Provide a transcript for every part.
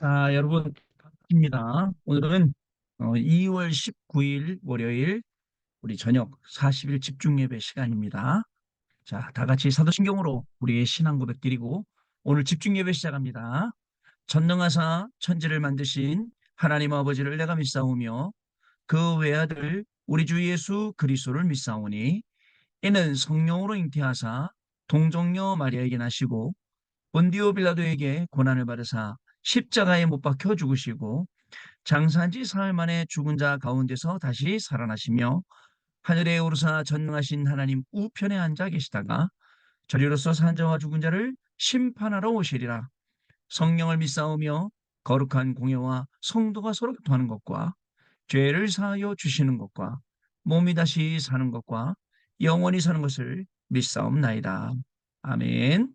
자, 여러분, 반갑습니다. 오늘은 2월 19일 월요일 우리 저녁 40일 집중 예배 시간입니다. 자, 다 같이 사도신경으로 우리의 신앙 고백 드리고 오늘 집중 예배 시작합니다. 전능하사 천지를 만드신 하나님 아버지를 내가 믿사오며 그 외아들 우리 주 예수 그리스도를 믿사오니 이는 성령으로 잉태하사 동정녀 마리아에게 나시고 본디오 빌라도에게 고난을 받으사 십자가에 못 박혀 죽으시고 장사한 지 사흘 만에 죽은 자 가운데서 다시 살아나시며 하늘에 오르사 전능하신 하나님 우편에 앉아 계시다가 저리로서 산 자와 죽은 자를 심판하러 오시리라. 성령을 믿사오며 거룩한 공예와 성도가 서로 교통하는 것과 죄를 사하여 주시는 것과 몸이 다시 사는 것과 영원히 사는 것을 믿사옵나이다. 아멘.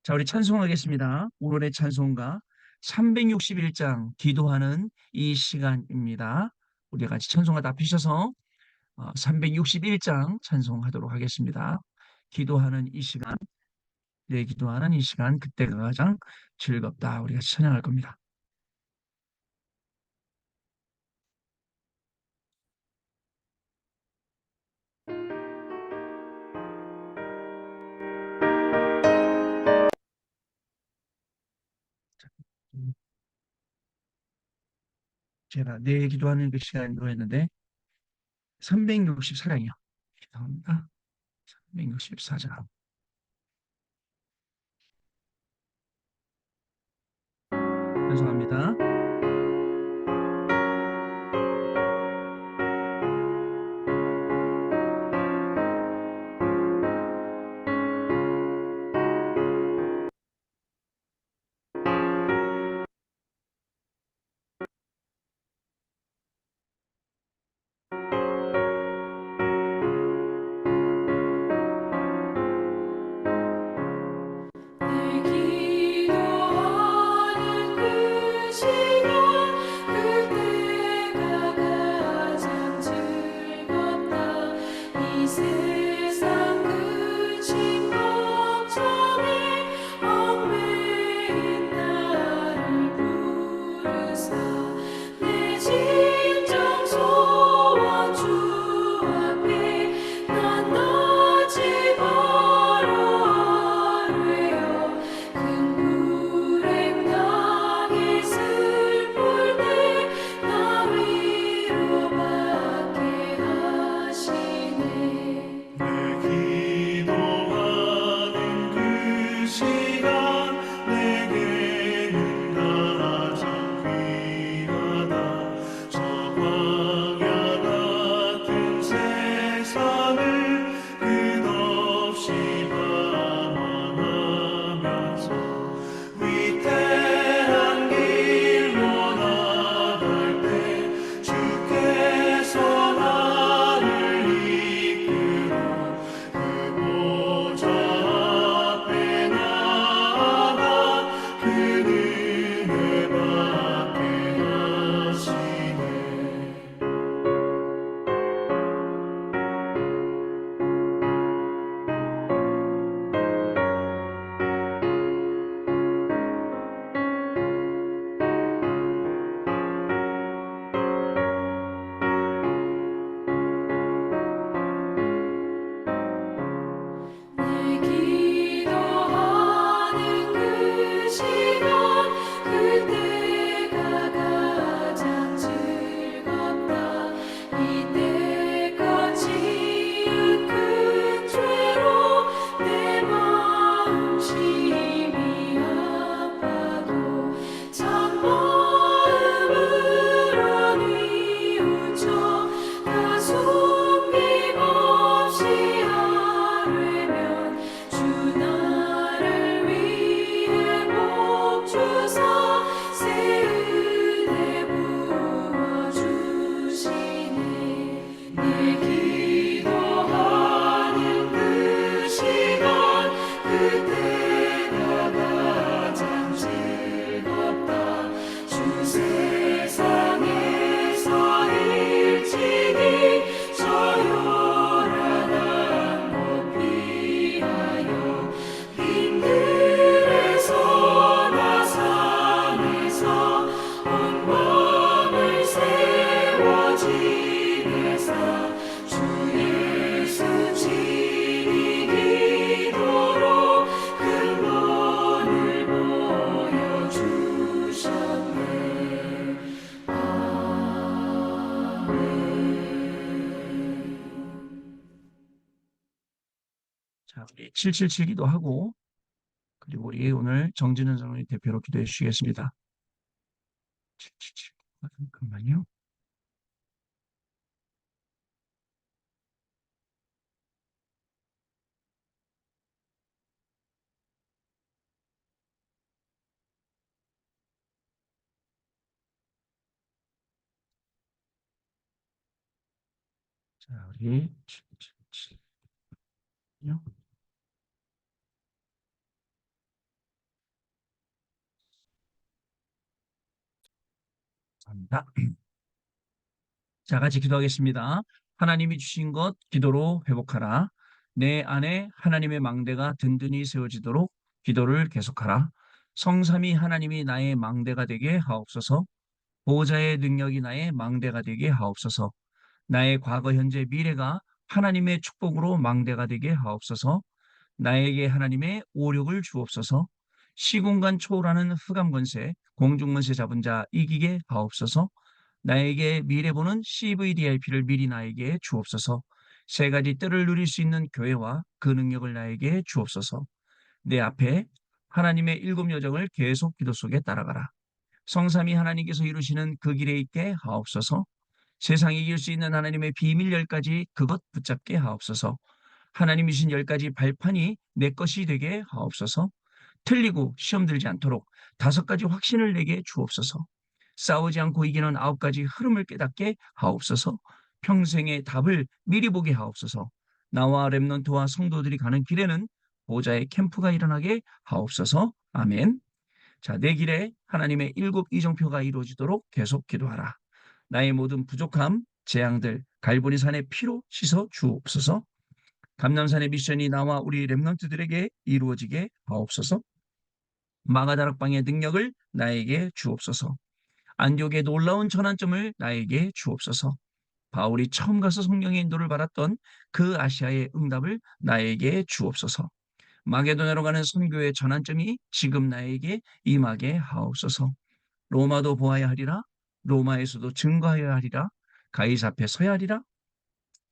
자, 우리 찬송하겠습니다. 오늘의 찬송가 361장 기도하는 이 시간입니다. 우리 같이 찬송가 다 피셔서 361장 찬송하도록 하겠습니다. 기도하는 이 시간, 내 기도하는 이 시간, 그때가 가장 즐겁다. 우리 같이 찬양할 겁니다. 제가 내 기도하는 그 시간으로 했는데 364장이요. 기도합니다. 364장. 찬송합니다. 777 기도하고 그리고 우리 오늘 정진은 장로님 대표로 기도해 주시겠습니다. 777 잠깐만요. 자, 우리 777요. 감사합니다. 자, 같이 기도하겠습니다. 하나님이 주신 것 기도로 회복하라. 내 안에 하나님의 망대가 든든히 세워지도록 기도를 계속하라. 성삼위 하나님이 나의 망대가 되게 하옵소서. 보호자의 능력이 나의 망대가 되게 하옵소서. 나의 과거, 현재, 미래가 하나님의 축복으로 망대가 되게 하옵소서. 나에게 하나님의 오력을 주옵소서. 시공간 초월하는 흑암 권세, 공중 권세 잡은 자 이기게 하옵소서. 나에게 미래 보는 CVDIP를 미리 나에게 주옵소서. 세 가지 뜰을 누릴 수 있는 교회와 그 능력을 나에게 주옵소서. 내 앞에 하나님의 일곱 여정을 계속 기도 속에 따라가라. 성삼위 하나님께서 이루시는 그 길에 있게 하옵소서. 세상이 이길 수 있는 하나님의 비밀 10가지 그것 붙잡게 하옵소서. 하나님이 주신 10가지 발판이 내 것이 되게 하옵소서. 틀리고 시험 들지 않도록 5가지 확신을 내게 주옵소서. 싸우지 않고 이기는 9가지 흐름을 깨닫게 하옵소서. 평생의 답을 미리 보게 하옵소서. 나와 렘넌트와 성도들이 가는 길에는 보좌의 캠프가 일어나게 하옵소서. 아멘. 자, 내 길에 하나님의 일곱 이정표가 이루어지도록 계속 기도하라. 나의 모든 부족함, 재앙들 갈보리 산의 피로 씻어 주옵소서. 감남산의 미션이 나와 우리 렘넌트들에게 이루어지게 하옵소서. 마가다락방의 능력을 나에게 주옵소서. 안디옥의 놀라운 전환점을 나에게 주옵소서. 바울이 처음 가서 성령의 인도를 받았던 그 아시아의 응답을 나에게 주옵소서. 마게도냐로 가는 선교의 전환점이 지금 나에게 임하게 하옵소서. 로마도 보아야 하리라. 로마에서도 증거하여야 하리라. 가이사 앞에 서야 하리라.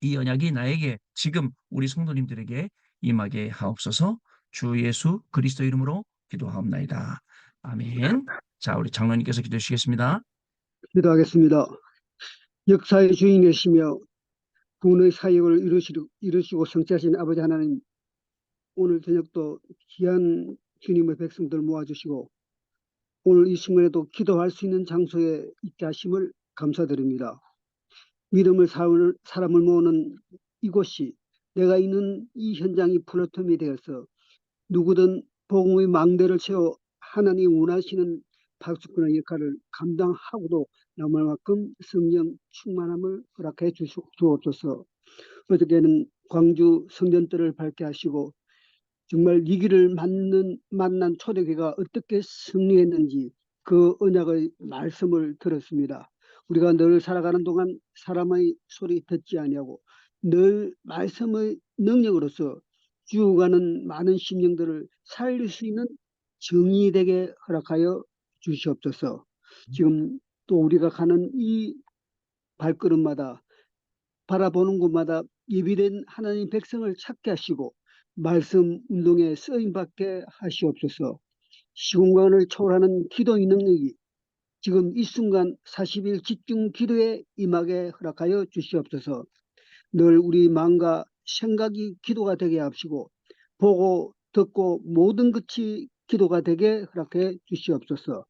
이 언약이 나에게 지금 우리 성도님들에게 임하게 하옵소서. 주 예수 그리스도 이름으로 기도하옵나이다. 아멘. 자, 우리 장로님께서 기도해 주시겠습니다. 기도하겠습니다. 역사의 주인이시며 구원의 사역을 이루시고 성취하신 아버지 하나님, 오늘 저녁도 귀한 주님의 백성들 모아주시고 오늘 이 순간에도 기도할 수 있는 장소에 있게 하심을 감사드립니다. 믿음을 사람을 모으는 이곳이, 내가 있는 이 현장이 플랫폼이 되어서 누구든 복음의 망대를 채워 하나님 원하시는 박수권의 역할을 감당하고도 남을 만큼 성령 충만함을 허락해 주옵소서. 어저께는 광주 성전들을 밝게 하시고 정말 위기를 만난 초대교회가 어떻게 승리했는지 그 언약의 말씀을 들었습니다. 우리가 늘 살아가는 동안 사람의 소리 듣지 아니하고 늘 말씀의 능력으로서 죽어가는 많은 심령들을 살릴 수 있는 정의되게 허락하여 주시옵소서. 지금 또 우리가 가는 이 발걸음마다 바라보는 곳마다 예비된 하나님 백성을 찾게 하시고 말씀 운동에 쓰임받게 하시옵소서. 시공간을 초월하는 기도의 능력이 지금 이 순간 40일 집중 기도에 임하게 허락하여 주시옵소서. 늘 우리 마음과 생각이 기도가 되게 하시고 보고 듣고 모든 것이 기도가 되게 허락해 주시옵소서.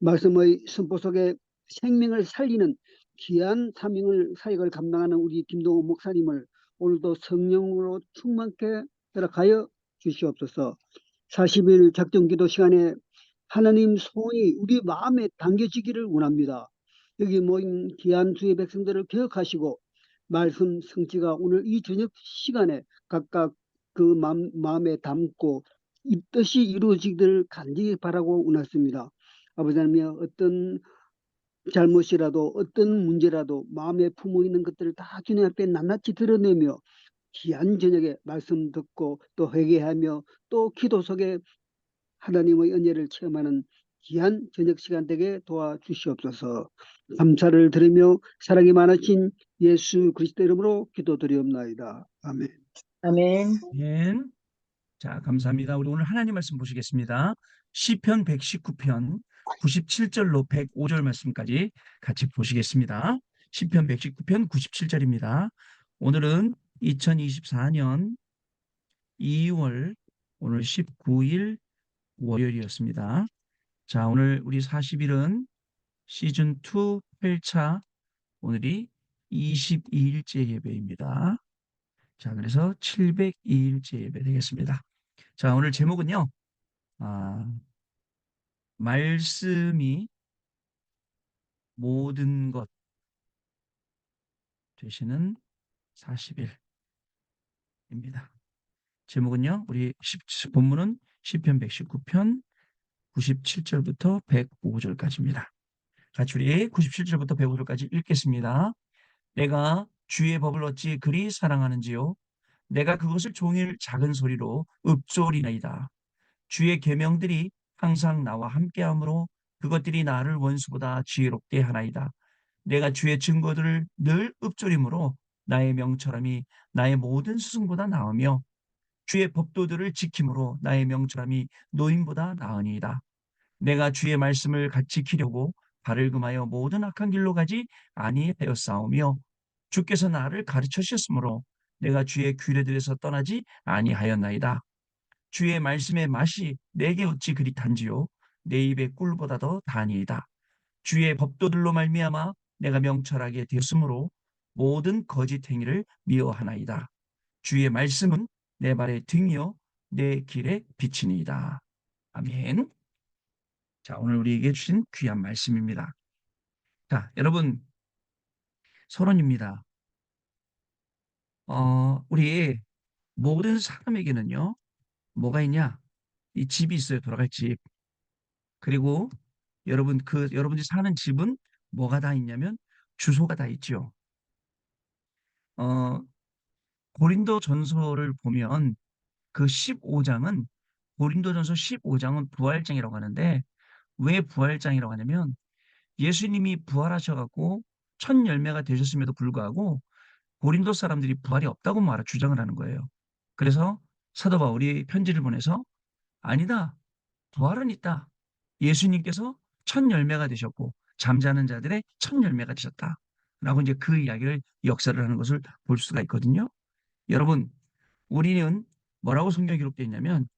말씀의 선포 속에 생명을 살리는 귀한 사역을 감당하는 우리 김동호 목사님을 오늘도 성령으로 충만케 허락하여 주시옵소서. 40일 작정기도 시간에 하나님 소원이 우리 마음에 담겨지기를 원합니다. 여기 모인 귀한 주의 백성들을 기억하시고 말씀 성취가 오늘 이 저녁 시간에 각각 그 마음에 담고 이 뜻이 이루어지기를 간절히 바라고 원했습니다. 아버지 하나님, 어떤 잘못이라도 어떤 문제라도 마음에 품어 있는 것들을 다 주님 앞에 낱낱이 드러내며 귀한 저녁에 말씀 듣고 또 회개하며 또 기도 속에 하나님의 은혜를 체험하는 귀한 저녁 시간 되게 도와주시옵소서. 감사를 드리며 사랑이 많으신 예수 그리스도 이름으로 기도드리옵나이다. 아멘. 아멘. 아멘. 자, 감사합니다. 우리 오늘 하나님 말씀 보시겠습니다. 시편 119편 97절로 105절 말씀까지 같이 보시겠습니다. 시편 119편 97절입니다. 오늘은 2024년 2월 오늘 19일 월요일이었습니다. 자, 오늘 우리 40일은 시즌 2 8차 오늘이 22일째 예배입니다. 자, 그래서 702일째 예배 되겠습니다. 자, 오늘 제목은요. 아, 말씀이 모든 것 되시는 40일입니다. 제목은요. 우리 본문은 시편 119편 97절부터 105절까지입니다. 같이 우리 97절부터 105절까지 읽겠습니다. 내가 주의 법을 어찌 그리 사랑하는지요. 내가 그것을 종일 작은 소리로 읊조리나이다. 주의 계명들이 항상 나와 함께하므로 그것들이 나를 원수보다 지혜롭게 하나이다. 내가 주의 증거들을 늘 읊조림으로 나의 명철함이 나의 모든 스승보다 나으며 주의 법도들을 지킴으로 나의 명철함이 노인보다 나으니이다. 내가 주의 말씀을 지키려고 발을 금하여 모든 악한 길로 가지 아니하였사오며 주께서 나를 가르쳐 주셨으므로 내가 주의 규례들에서 떠나지 아니하였나이다. 주의 말씀의 맛이 내게 어찌 그리 단지요 내 입의 꿀보다 더 다니이다. 주의 법도들로 말미암아 내가 명철하게 되었으므로 모든 거짓 행위를 미워하나이다. 주의 말씀은 내 발의 등이요 내 길의 빛이니이다. 아멘. 자, 오늘 우리에게 주신 귀한 말씀입니다. 자, 여러분, 서론입니다. 우리 모든 사람에게는요, 뭐가 있냐? 이 집이 있어요. 돌아갈 집. 그리고 여러분들이 사는 집은 뭐가 다 있냐면 주소가 다 있죠. 어, 고린도 전서를 보면 그 15장은 고린도전서 15장은 부활장이라고 하는데 왜 부활장이라고 하냐면 예수님이 부활하셔갖고 첫 열매가 되셨음에도 불구하고 고린도 사람들이 부활이 없다고 주장을 하는 거예요. 그래서 사도 바울이 편지를 보내서 아니다. 부활은 있다. 예수님께서 첫 열매가 되셨고 잠자는 자들의 첫 열매가 되셨다. 라고 이제 그 이야기를 역사를 하는 것을 볼 수가 있거든요. 여러분, 우리는 뭐라고 성경에 기록되어 있냐면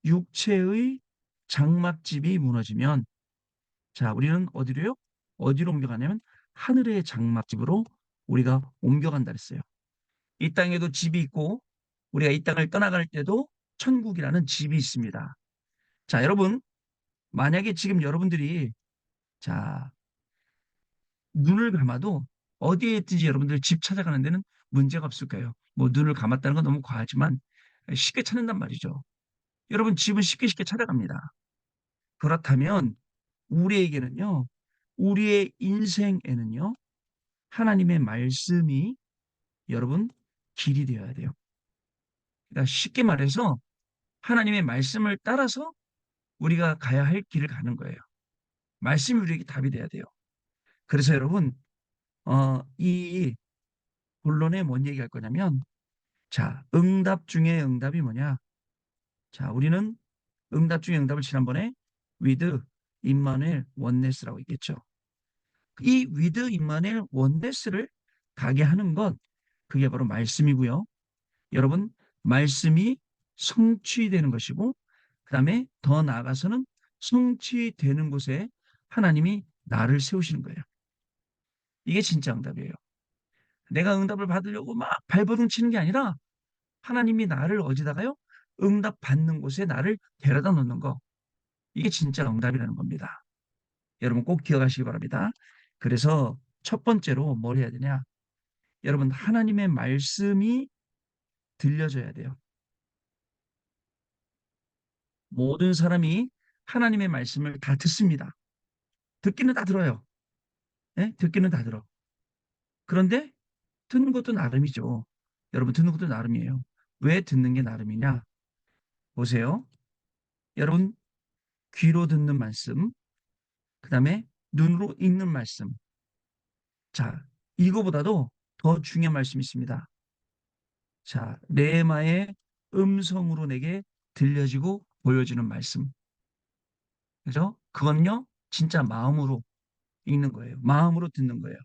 육체의 장막집이 무너지면 자, 우리는 어디로요? 어디로 옮겨가냐면 하늘의 장막집으로 우리가 옮겨간다 그랬어요. 이 땅에도 집이 있고 우리가 이 땅을 떠나갈 때도 천국이라는 집이 있습니다. 자, 여러분, 만약에 지금 여러분들이 자, 눈을 감아도 어디에 있든지 여러분들 집 찾아가는 데는 문제가 없을까요? 뭐 눈을 감았다는 건 너무 과하지만 쉽게 찾는단 말이죠. 여러분 집은 쉽게 쉽게 찾아갑니다. 그렇다면 우리에게는요, 우리의 인생에는요, 하나님의 말씀이 여러분 길이 되어야 돼요. 그러니까 쉽게 말해서 하나님의 말씀을 따라서 우리가 가야 할 길을 가는 거예요. 말씀이 우리에게 답이 돼야 돼요. 그래서 여러분, 이 본론에 뭔 얘기할 거냐면, 자, 응답 중에 응답이 뭐냐? 자, 우리는 응답 중에 응답을 지난번에 with 임마누엘 원네스라고 했겠죠. 이 with 임마누엘 원네스를 가게 하는 것, 그게 바로 말씀이고요. 여러분, 말씀이 성취되는 것이고, 그 다음에 더 나아가서는 성취되는 곳에 하나님이 나를 세우시는 거예요. 이게 진짜 응답이에요. 내가 응답을 받으려고 막 발버둥 치는 게 아니라 하나님이 나를 어디다가요? 응답 받는 곳에 나를 데려다 놓는 거. 이게 진짜 응답이라는 겁니다. 여러분 꼭 기억하시기 바랍니다. 그래서 첫 번째로 뭘 해야 되냐? 여러분 하나님의 말씀이 들려져야 돼요. 모든 사람이 하나님의 말씀을 다 듣습니다. 듣기는 다 들어요. 네? 듣기는 다 들어. 그런데 듣는 것도 나름이죠. 여러분 듣는 것도 나름이에요. 왜 듣는 게 나름이냐? 보세요. 여러분 귀로 듣는 말씀, 그 다음에 눈으로 읽는 말씀. 자, 이거보다도 더 중요한 말씀이 있습니다. 자, 레마의 음성으로 내게 들려지고 보여지는 말씀. 그죠? 그건요, 진짜 마음으로 읽는 거예요. 마음으로 듣는 거예요.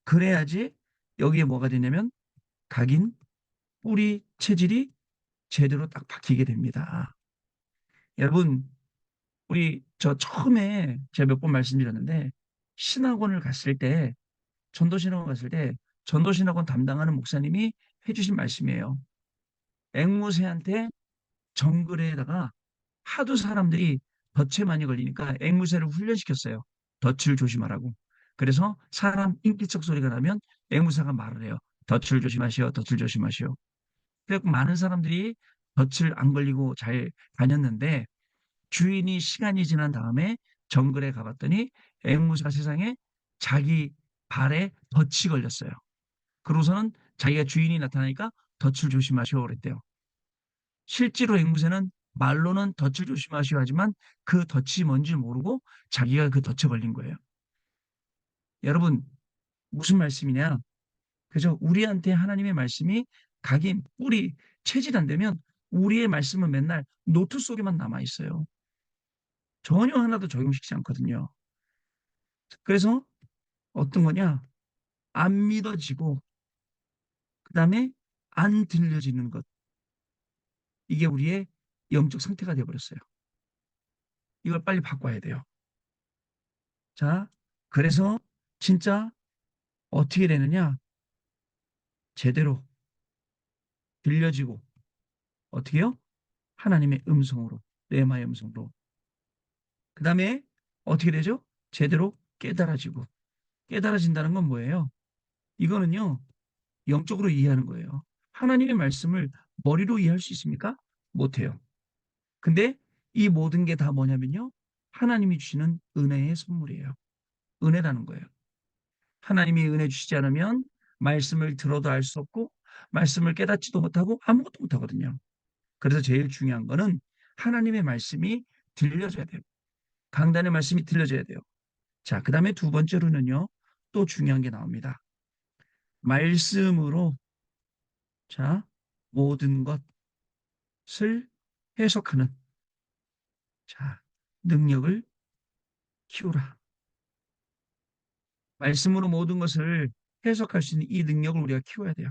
그래야지 여기에 뭐가 되냐면 각인, 뿌리, 체질이 제대로 딱 박히게 됩니다. 여러분, 우리 저 처음에 제가 몇 번 말씀드렸는데 신학원을 갔을 때, 전도신학원 갔을 때 전도신학원 담당하는 목사님이 해주신 말씀이에요. 앵무새한테 정글에다가 하도 사람들이 덫에 많이 걸리니까 앵무새를 훈련시켰어요. 덫을 조심하라고. 그래서 사람 인기척 소리가 나면 앵무새가 말을 해요. 덫을 조심하시오, 덫을 조심하시오. 그래서 많은 사람들이 덫을 안 걸리고 잘 다녔는데 주인이 시간이 지난 다음에 정글에 가봤더니 앵무새가 세상에 자기 발에 덫이 걸렸어요. 그러고서는 자기가 주인이 나타나니까 덫을 조심하시오 그랬대요. 실제로 앵무새는 말로는 덫을 조심하시오 하지만 그 덫이 뭔지 모르고 자기가 그 덫에 걸린 거예요. 여러분, 무슨 말씀이냐? 그죠? 우리한테 하나님의 말씀이 각인, 뿌리, 체질 안 되면 우리의 말씀은 맨날 노트 속에만 남아 있어요. 전혀 하나도 적용시키지 않거든요. 그래서 어떤 거냐? 안 믿어지고, 그 다음에 안 들려지는 것. 이게 우리의 영적 상태가 되어버렸어요. 이걸 빨리 바꿔야 돼요. 자, 그래서 진짜 어떻게 되느냐? 제대로 들려지고, 어떻게요? 하나님의 음성으로, 레마의 음성으로. 그 다음에 어떻게 되죠? 제대로 깨달아지고. 깨달아진다는 건 뭐예요? 이거는요, 영적으로 이해하는 거예요. 하나님의 말씀을 머리로 이해할 수 있습니까? 못해요. 근데 이 모든 게 다 뭐냐면요. 하나님이 주시는 은혜의 선물이에요. 은혜라는 거예요. 하나님이 은혜 주시지 않으면 말씀을 들어도 알 수 없고, 말씀을 깨닫지도 못하고 아무것도 못하거든요. 그래서 제일 중요한 거는 하나님의 말씀이 들려져야 돼요. 강단의 말씀이 들려져야 돼요. 자, 그 다음에 두 번째로는요, 또 중요한 게 나옵니다. 말씀으로, 자, 모든 것을 해석하는, 자, 능력을 키우라. 말씀으로 모든 것을 해석할 수 있는 이 능력을 우리가 키워야 돼요.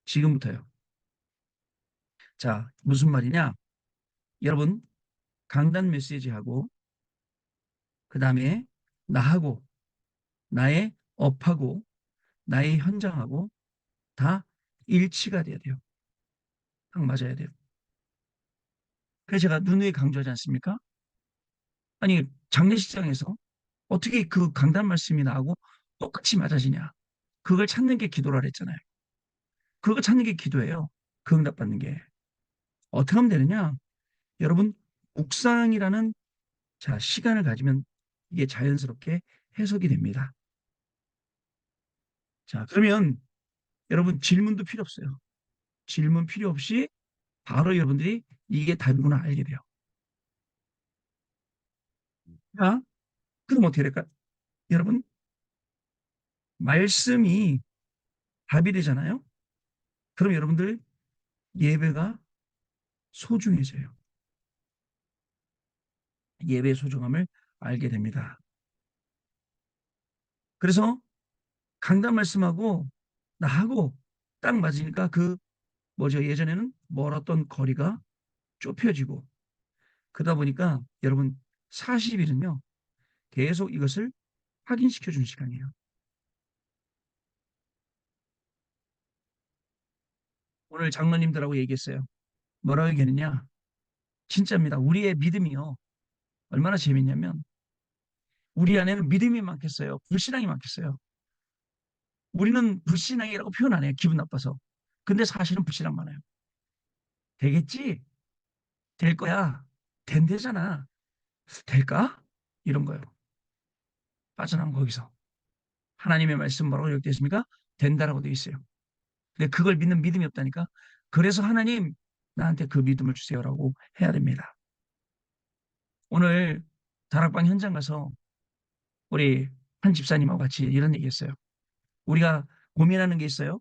지금부터요. 자, 무슨 말이냐? 여러분, 강단 메시지하고, 그 다음에 나하고, 나의 업하고, 나의 현장하고, 다 일치가 돼야 돼요. 딱 맞아야 돼요. 그래서 제가 누누이 강조하지 않습니까? 아니, 장례식장에서 어떻게 그 강단 말씀이 나하고 똑같이 맞아지냐? 그걸 찾는 게 기도라 그랬잖아요. 그거 찾는 게 기도예요. 그 응답받는 게. 어떻게 하면 되느냐? 여러분, 묵상이라는 자, 시간을 가지면 이게 자연스럽게 해석이 됩니다. 자, 그러면 여러분 질문도 필요 없어요. 질문 필요 없이 바로 여러분들이 이게 답이구나 알게 돼요. 자, 그럼 어떻게 될까? 여러분, 말씀이 답이 되잖아요? 그럼 여러분들 예배가 소중해져요. 예배의 소중함을 알게 됩니다. 그래서 강단 말씀하고 나하고 딱 맞으니까 그 뭐죠? 예전에는 멀었던 거리가 좁혀지고 그러다 보니까 여러분 40일은요. 계속 이것을 확인시켜 주는 시간이에요. 오늘 장로님들하고 얘기했어요. 뭐라고 얘기했느냐? 진짜입니다. 우리의 믿음이요. 얼마나 재밌냐면 우리 안에는 믿음이 많겠어요. 불신앙이 많겠어요. 우리는 불신앙이라고 표현 안 해요. 기분 나빠서. 근데 사실은 불신앙 많아요. 되겠지? 될 거야. 된대잖아. 될까? 이런 거요. 빠져나온 거기서. 하나님의 말씀 뭐라고 기록되어 있습니까? 된다라고 되어 있어요. 근데 그걸 믿는 믿음이 없다니까. 그래서 하나님 나한테 그 믿음을 주세요라고 해야 됩니다. 오늘 다락방 현장 가서 우리 한 집사님하고 같이 이런 얘기했어요. 우리가 고민하는 게 있어요.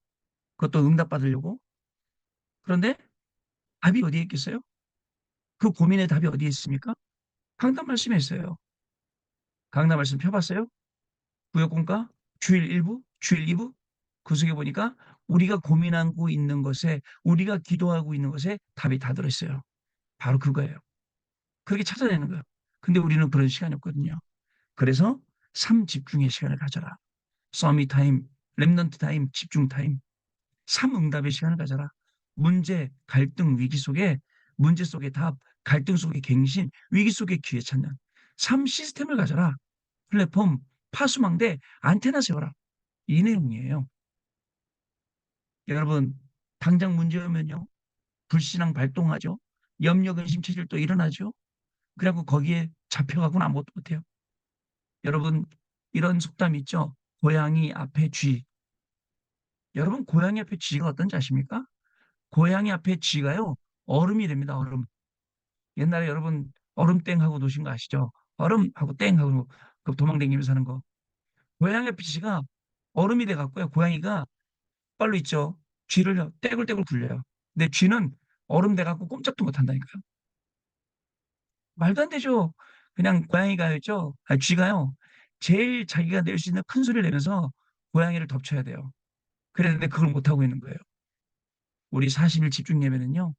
그것도 응답받으려고. 그런데 답이 어디에 있겠어요? 그 고민의 답이 어디에 있습니까? 강단 말씀에 있어요. 강단 말씀 펴봤어요? 구역공과 주일 1부, 주일 2부 그 속에 보니까 우리가 고민하고 있는 것에 우리가 기도하고 있는 것에 답이 다 들어있어요. 바로 그거예요. 그렇게 찾아내는 거예요. 근데 우리는 그런 시간이 없거든요. 그래서 삶 집중의 시간을 가져라. 서밋 타임, remnant 타임, 집중 타임. 삶 응답의 시간을 가져라. 문제, 갈등, 위기 속에 문제 속의 답, 갈등 속의 갱신, 위기 속의 기회 찾는 삶 시스템을 가져라. 플랫폼, 파수망대, 안테나 세워라. 이 내용이에요. 여러분, 당장 문제 오면요. 불신앙 발동하죠. 염려, 근심, 체질도 일어나죠. 그래갖고 거기에 잡혀가고는 아무것도 못해요. 여러분, 이런 속담 있죠? 고양이 앞에 쥐. 여러분, 고양이 앞에 쥐가 어떤지 아십니까? 고양이 앞에 쥐가요, 얼음이 됩니다, 얼음. 옛날에 여러분, 얼음땡 하고 노신 거 아시죠? 얼음하고 땡하고 그 도망다니면서 하는 거. 고양이 앞에 쥐가 얼음이 돼갖고요, 고양이가 빨로 있죠. 쥐를 떼굴떼굴 굴려요. 근데 쥐는 얼음 돼갖고 꼼짝도 못 한다니까요. 말도 안 되죠. 그냥 고양이가 있죠. 아니, 쥐가요. 제일 자기가 낼 수 있는 큰 소리를 내면서 고양이를 덮쳐야 돼요. 그랬는데 그걸 못하고 있는 거예요. 우리 40일 집중 예배는요.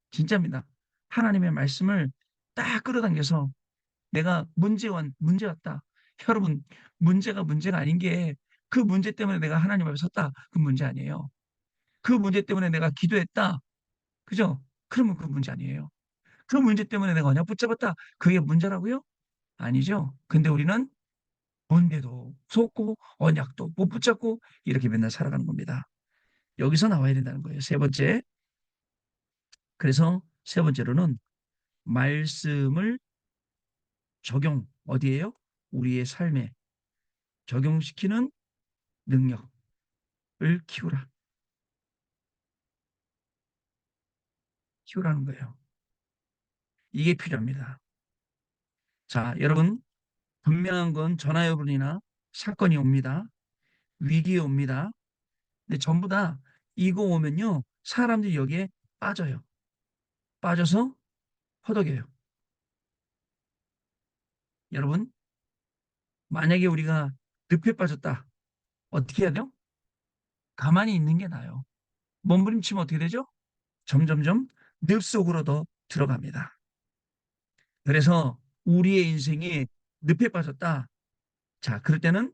진짜입니다. 하나님의 말씀을 딱 끌어당겨서 내가 문제 왔다. 여러분, 문제가 아닌 게 그 문제 때문에 내가 하나님 앞에 섰다. 그 문제 아니에요. 그 문제 때문에 내가 기도했다. 그죠? 그러면 그 문제 아니에요. 그 문제 때문에 내가 언약 붙잡았다. 그게 문제라고요? 아니죠. 근데 우리는 본대도 속고 언약도 못 붙잡고 이렇게 맨날 살아가는 겁니다. 여기서 나와야 된다는 거예요. 세 번째. 그래서 세 번째로는 말씀을 적용, 어디에요? 우리의 삶에 적용시키는 능력을 키우라. 키우라는 거예요. 이게 필요합니다. 자, 여러분, 분명한 건 전화여부이나 사건이 옵니다. 위기 옵니다. 근데 전부 다 이거 오면요. 사람들이 여기에 빠져요. 빠져서 허덕여요. 여러분, 만약에 우리가 늪에 빠졌다. 어떻게 해야 돼요? 가만히 있는 게 나아요. 몸부림치면 어떻게 되죠? 점점점 늪 속으로 더 들어갑니다. 그래서 우리의 인생이 늪에 빠졌다. 자, 그럴 때는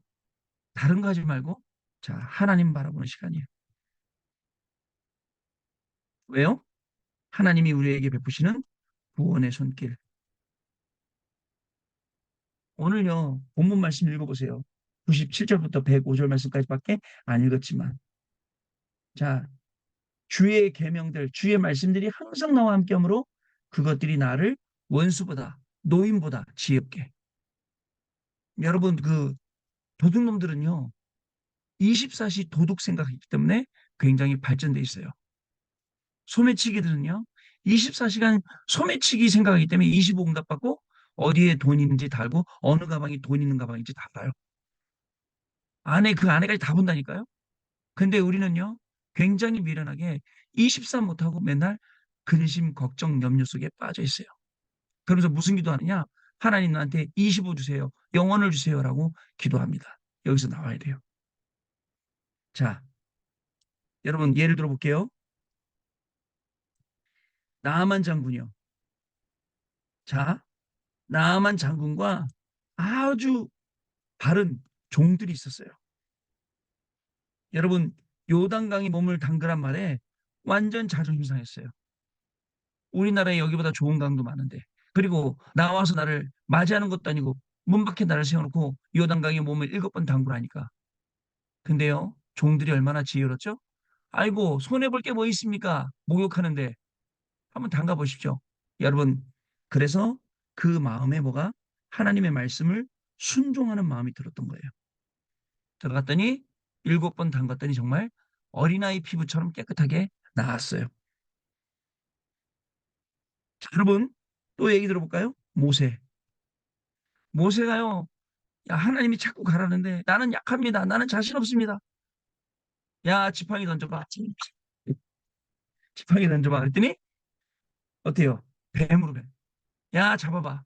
다른 거 하지 말고, 자, 하나님 바라보는 시간이에요. 왜요? 하나님이 우리에게 베푸시는 구원의 손길. 오늘요, 본문 말씀 읽어보세요. 97절부터 105절 말씀까지밖에 안 읽었지만, 자, 주의 계명들, 주의 말씀들이 항상 나와 함께하므로 그것들이 나를 원수보다, 노인보다 지혜롭게. 여러분, 그 도둑놈들은요, 24시 도둑 생각이기 때문에 굉장히 발전돼 있어요. 소매치기들은요, 24시간 소매치기 생각하기 때문에 25응답 받고 어디에 돈 있는지 다 알고 어느 가방이 돈 있는 가방인지 다 알아요. 그 안에까지 다 본다니까요. 근데 우리는요, 굉장히 미련하게 24 못하고 맨날 근심, 걱정, 염려 속에 빠져 있어요. 그러면서 무슨 기도하느냐? 하나님 나한테 25 주세요. 영원을 주세요라고 기도합니다. 여기서 나와야 돼요. 자, 여러분 예를 들어 볼게요. 나아만 장군이요. 자, 나아만 장군과 아주 바른 종들이 있었어요. 여러분, 요단강이 몸을 담그란 말에 완전 자존심 상했어요. 우리나라에 여기보다 좋은 강도 많은데. 그리고 나와서 나를 맞이하는 것도 아니고 문 밖에 나를 세워놓고 요단강에 몸을 7번 담그라니까. 근데요, 종들이 얼마나 지혜롭죠? 아이고, 손해볼 게 뭐 있습니까? 목욕하는데. 한번 담가 보십시오. 여러분, 그래서 그 마음에 뭐가 하나님의 말씀을 순종하는 마음이 들었던 거예요. 들어갔더니 7번 담갔더니 정말 어린아이 피부처럼 깨끗하게 나았어요. 자, 여러분, 또 얘기 들어볼까요? 모세. 모세가요, 야, 하나님이 자꾸 가라는데 나는 약합니다. 나는 자신 없습니다. 야, 지팡이 던져봐. 지팡이 던져봐. 그랬더니 어때요? 뱀으로 뱀. 야, 잡아봐.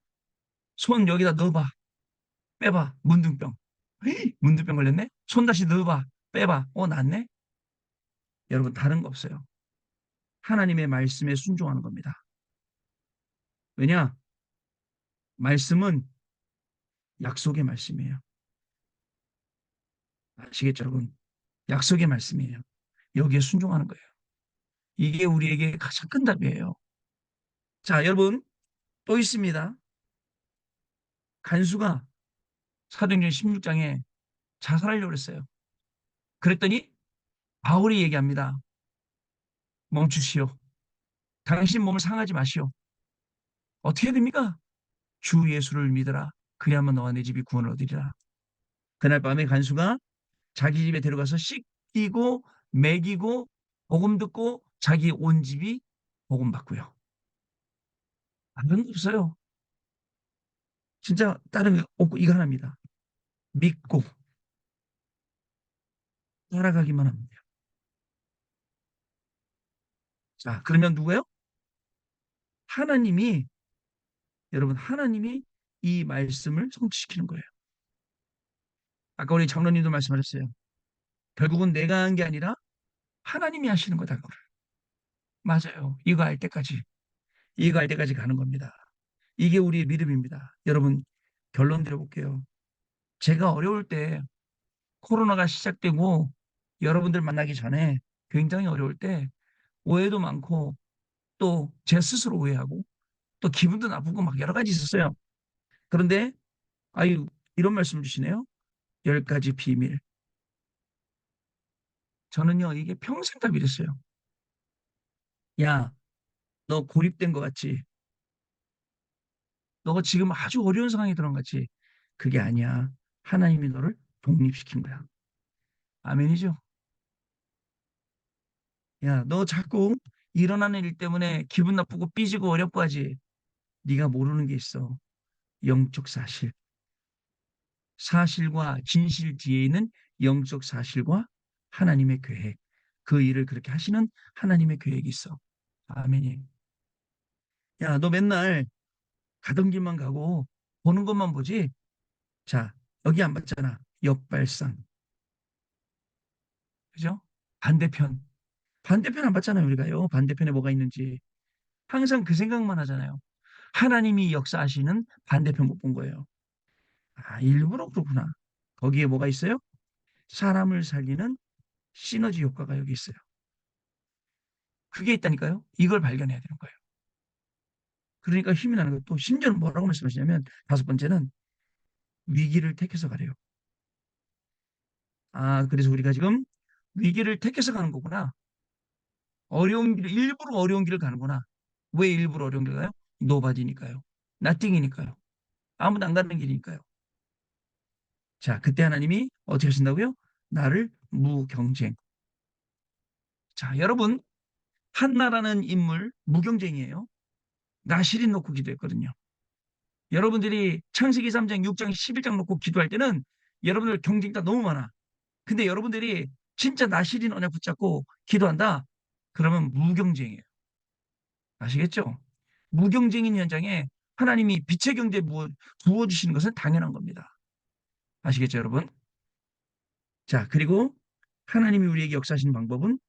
손 여기다 넣어봐. 빼봐. 문둥병. 헤이, 문둥병 걸렸네? 손 다시 넣어봐. 빼봐. 낫네? 여러분, 다른 거 없어요. 하나님의 말씀에 순종하는 겁니다. 왜냐? 말씀은 약속의 말씀이에요. 아시겠죠, 여러분? 약속의 말씀이에요. 여기에 순종하는 거예요. 이게 우리에게 가장 큰 답이에요. 자, 여러분, 또 있습니다. 간수가 사도행전 16장에 자살하려고 했어요. 그랬더니 바울이 얘기합니다. 멈추시오. 당신 몸을 상하지 마시오. 어떻게 해야 됩니까? 주 예수를 믿어라. 그리하면 너와 내 집이 구원을 얻으리라. 그날 밤에 간수가 자기 집에 데려가서 씻기고 먹이고 복음 듣고 자기 온 집이 복음 받고요. 다른 거 없어요. 진짜 다른 거 없고 이거 하나입니다. 믿고 따라가기만 하면 돼요. 자, 그러면 누구예요? 하나님이, 여러분, 하나님이 이 말씀을 성취시키는 거예요. 아까 우리 장로님도 말씀하셨어요. 결국은 내가 한 게 아니라 하나님이 하시는 거다. 그거를. 맞아요. 이거 알 때까지. 이거 알 때까지 가는 겁니다. 이게 우리의 믿음입니다. 여러분, 결론 드려볼게요. 제가 어려울 때 코로나가 시작되고 여러분들 만나기 전에 굉장히 어려울 때 오해도 많고 또 제 스스로 오해하고 또 기분도 나쁘고 막 여러 가지 있었어요. 그런데 아유 이런 말씀 주시네요. 10가지 비밀. 저는요 이게 평생 다 믿었어요. 야, 너 고립된 것 같지? 너가 지금 아주 어려운 상황에 들어간 것 같지? 그게 아니야. 하나님이 너를 독립시킨 거야. 아멘이죠? 야, 너 자꾸 일어나는 일 때문에 기분 나쁘고 삐지고 어렵고 하지. 네가 모르는 게 있어. 영적 사실. 사실과 진실 뒤에 있는 영적 사실과 하나님의 계획. 그 일을 그렇게 하시는 하나님의 계획이 있어. 아멘이. 야, 너 맨날 가던 길만 가고 보는 것만 보지? 자, 여기 안 봤잖아. 역발상. 그죠? 반대편. 반대편 안 봤잖아요, 우리가요. 반대편에 뭐가 있는지. 항상 그 생각만 하잖아요. 하나님이 역사하시는 반대편 못 본 거예요. 아, 일부러 그렇구나. 거기에 뭐가 있어요? 사람을 살리는 시너지 효과가 여기 있어요. 그게 있다니까요. 이걸 발견해야 되는 거예요. 그러니까 힘이 나는 것도 심지어는 뭐라고 말씀하시냐면 다섯 번째는 위기를 택해서 가래요. 아, 그래서 우리가 지금 위기를 택해서 가는 거구나. 어려운 길, 일부러 어려운 길을 가는구나. 왜 일부러 어려운 길 가요? 노바디니까요. 나띵이니까요. 아무도 안 가는 길이니까요. 자, 그때 하나님이 어떻게 하신다고요? 나를 무경쟁. 자, 여러분, 한나라는 인물 무경쟁이에요. 나실인 놓고 기도했거든요. 여러분들이 창세기 3장, 6장, 11장 놓고 기도할 때는 여러분들 경쟁자 너무 많아. 근데 여러분들이 진짜 나실인 언약 붙잡고 기도한다? 그러면 무경쟁이에요. 아시겠죠? 무경쟁인 현장에 하나님이 빛의 경제 부어주시는 것은 당연한 겁니다. 아시겠죠, 여러분? 자, 그리고 하나님이 우리에게 역사하시는 방법은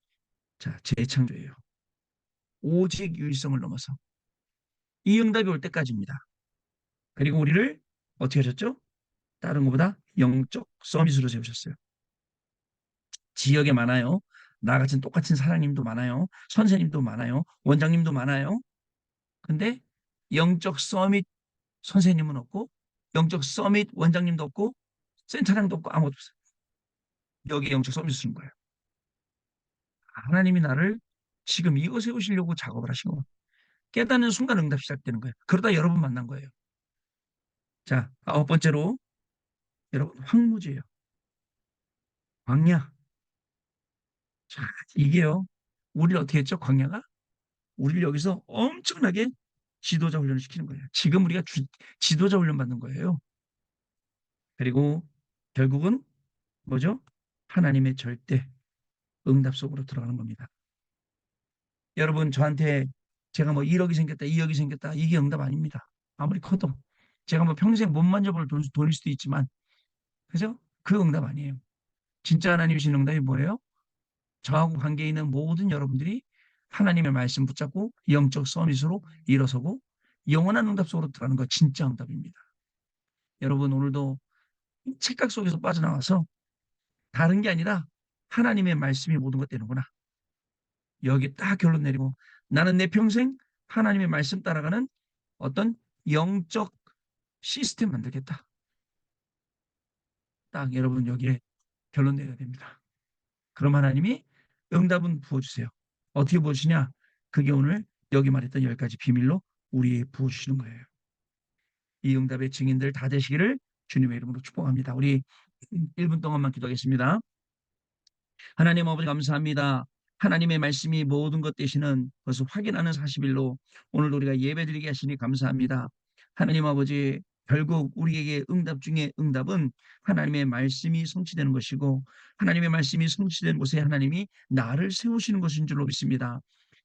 자, 재창조예요. 오직 유일성을 넘어서 이 응답이 올 때까지입니다. 그리고 우리를 어떻게 하셨죠? 다른 것보다 영적 서밋으로 세우셨어요. 지역에 많아요. 나 같은 똑같은 사장님도 많아요. 선생님도 많아요. 원장님도 많아요. 근데 영적 서밋 선생님은 없고 영적 서밋 원장님도 없고 센터장도 없고 아무것도 없어요. 여기 영적 서밋을 쓰는 거예요. 하나님이 나를 지금 이거 세우시려고 작업을 하신 거. 깨닫는 순간 응답 시작되는 거예요. 그러다 여러분 만난 거예요. 자, 아홉 번째로 여러분 황무지예요. 광야. 자, 이게요. 우리를 어떻게 했죠? 광야가? 우리를 여기서 엄청나게 지도자 훈련을 시키는 거예요. 지금 우리가 지도자 훈련 받는 거예요. 그리고 결국은 뭐죠? 하나님의 절대 응답 속으로 들어가는 겁니다. 여러분 저한테 제가 뭐 1억이 생겼다, 2억이 생겼다 이게 응답 아닙니다. 아무리 커도 제가 뭐 평생 못 만져볼 돈일 수도 있지만, 그죠? 그 응답 아니에요. 진짜 하나님이 주신 응답이 뭐예요? 저하고 관계 있는 모든 여러분들이 하나님의 말씀 붙잡고 영적 서밋으로 일어서고 영원한 응답 속으로 들어가는 거 진짜 응답입니다. 여러분 오늘도 착각 속에서 빠져나와서 다른 게 아니라 하나님의 말씀이 모든 것 되는구나. 여기 딱 결론 내리고 나는 내 평생 하나님의 말씀 따라가는 어떤 영적 시스템 만들겠다. 딱 여러분 여기에 결론 내려야 됩니다. 그럼 하나님이 응답은 부어주세요. 어떻게 부어주시냐? 그게 오늘 여기 말했던 10가지 비밀로 우리에 부어주시는 거예요. 이 응답의 증인들 다 되시기를 주님의 이름으로 축복합니다. 우리 1분 동안만 기도하겠습니다. 하나님 아버지 감사합니다. 하나님의 말씀이 모든 것 되시는 것을 확인하는 40일로 오늘도 우리가 예배드리게 하시니 감사합니다. 하나님 아버지 결국 우리에게 응답 중에 응답은 하나님의 말씀이 성취되는 것이고 하나님의 말씀이 성취된 곳에 하나님이 나를 세우시는 것인 줄로 믿습니다.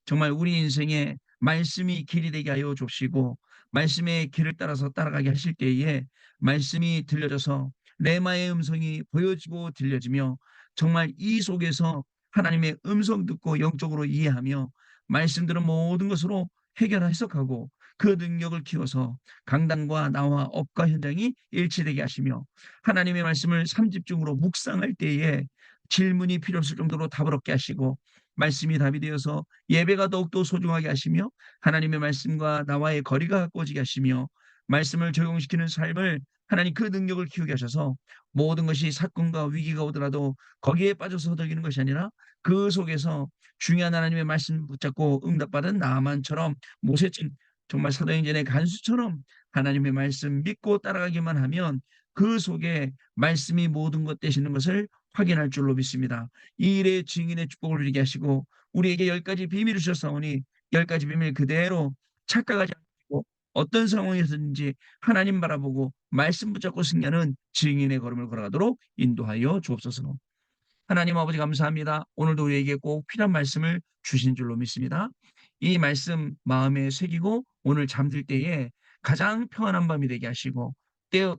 정말 우리 인생에 말씀이 길이 되게 하여 줍시고 말씀의 길을 따라서 따라가게 하실 때에 말씀이 들려져서 레마의 음성이 보여지고 들려지며 정말 이 속에서 하나님의 음성 듣고 영적으로 이해하며 말씀들은 모든 것으로 해결 해석하고 그 능력을 키워서 강단과 나와 업과 현장이 일치되게 하시며 하나님의 말씀을 삼집중으로 묵상할 때에 질문이 필요 없을 정도로 답을 얻게 하시고 말씀이 답이 되어서 예배가 더욱더 소중하게 하시며 하나님의 말씀과 나와의 거리가 가까워지게 하시며 말씀을 적용시키는 삶을 하나님 그 능력을 키우게 하셔서 모든 것이 사건과 위기가 오더라도 거기에 빠져서 허덕이는 것이 아니라 그 속에서 중요한 하나님의 말씀 붙잡고 응답받은 나만처럼 모세처럼 정말 사도행전의 간수처럼 하나님의 말씀 믿고 따라가기만 하면 그 속에 말씀이 모든 것 되시는 것을 확인할 줄로 믿습니다. 이 일의 증인의 축복을 누리게 하시고 우리에게 10가지 비밀을 주셨사오니 10가지 비밀 그대로 착각하지 않고 어떤 상황에서든지 하나님 바라보고 말씀 붙잡고 승리하는 증인의 걸음을 걸어가도록 인도하여 주옵소서. 하나님 아버지 감사합니다. 오늘도 우리에게 꼭 필요한 말씀을 주신 줄로 믿습니다. 이 말씀 마음에 새기고 오늘 잠들 때에 가장 평안한 밤이 되게 하시고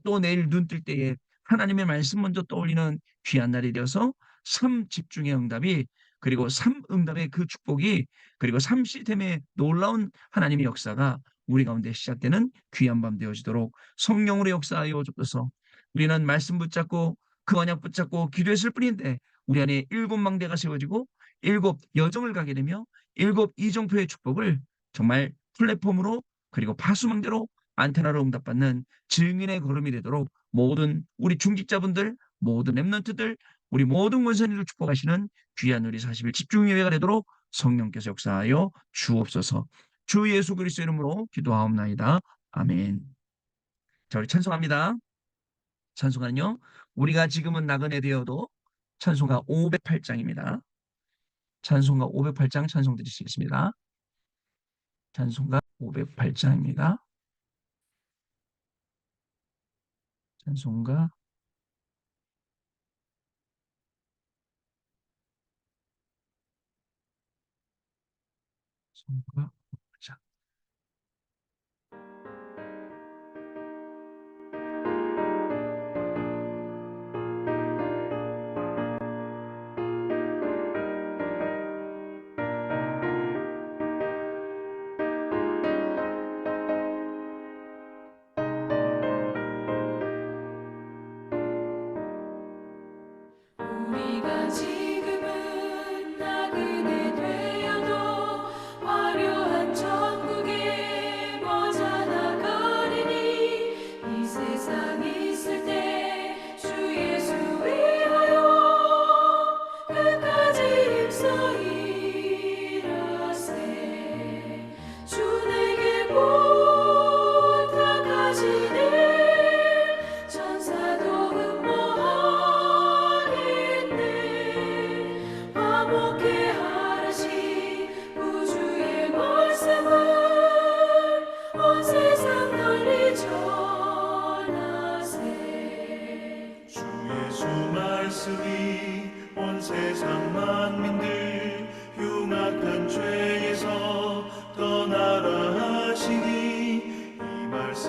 또 내일 눈 뜰 때에 하나님의 말씀 먼저 떠올리는 귀한 날이 되어서 3집중의 응답이 그리고 3응답의 그 축복이 그리고 3시스템의 놀라운 하나님의 역사가 우리 가운데 시작되는 귀한 밤 되어지도록 성령으로 역사하여 주옵소서. 우리는 말씀 붙잡고 그 언약 붙잡고 기도했을 뿐인데 우리 안에 7망대가 세워지고 7여정을 가게 되며 7이정표의 축복을 정말 플랫폼으로 그리고 파수망대로 안테나로 응답받는 증인의 걸음이 되도록 모든 우리 중직자분들 모든 랩런트들 우리 모든 원선이를 축복하시는 귀한 우리 40일 집중예배가 되도록 성령께서 역사하여 주옵소서. 주 예수 그리스도 이름으로 기도하옵나이다. 아멘. 자, 우리 찬송합니다. 찬송가는요. 우리가 지금은 나그네 되어도 찬송가 508장입니다. 찬송가 508장 찬송 드리시겠습니다. 찬송가 508장입니다. 찬송가 508장. 우리가 지금은 나그네 되어도 화려한 천국에 머져나가리니 이 세상 있을 때 주 예수 위하여 끝까지 힘써 일하세 주 내게 부탁하시네 천사도 흠모하겠네 화목해 하라시 우주의 말씀을 온 세상 널리 전하세 주 예수 말씀이 온 세상 만민들 흉악한 죄에서 떠나라 하시니 이 말씀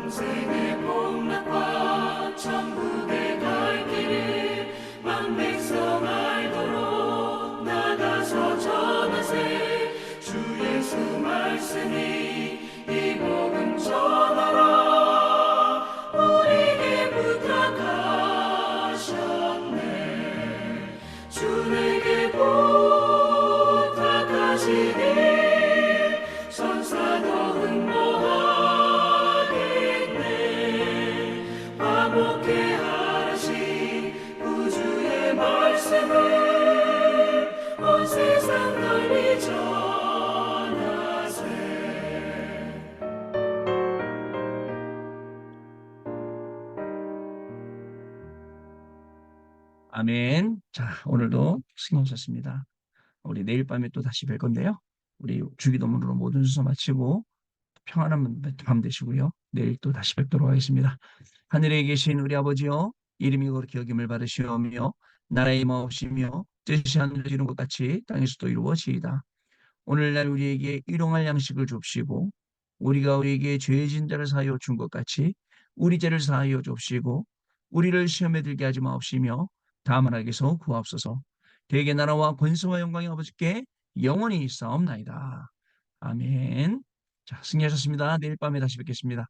영생의 복락과 천국에 갈 길을 만 백성 알도록 나가서 전하세. 주 예수 말씀이 이 복음 전하라 우리에게 부탁하셨네. 주 내게 부탁하시니 선사도 흠모하겠네. 화목해 하라시 우주의 말씀을 온 세상 널리 전하세. 아멘. 자, 오늘도 수고하셨습니다. 우리 내일 밤에 또 다시 뵐 건데요. 우리 주기도문으로 모든 순서 마치고 평안한 밤 되시고요. 내일 또 다시 뵙도록 하겠습니다. 하늘에 계신 우리 아버지여, 이름이 거룩히 여김을 받으시오며 나라의 임하옵시며 뜻이 하늘에서 이룬 것 같이 땅에서도 이루어지이다. 오늘날 우리에게 일용할 양식을 줍시고 우리가 우리에게 죄진 자를 사하여 준 것 같이 우리 죄를 사하여 줍시고 우리를 시험에 들게 하지 마옵시며 다만 악에서 구하옵소서. 대개 나라와 권세와 영광이 아버지께 영원히 있사옵나이다. 아멘. 자, 승리하셨습니다. 내일 밤에 다시 뵙겠습니다.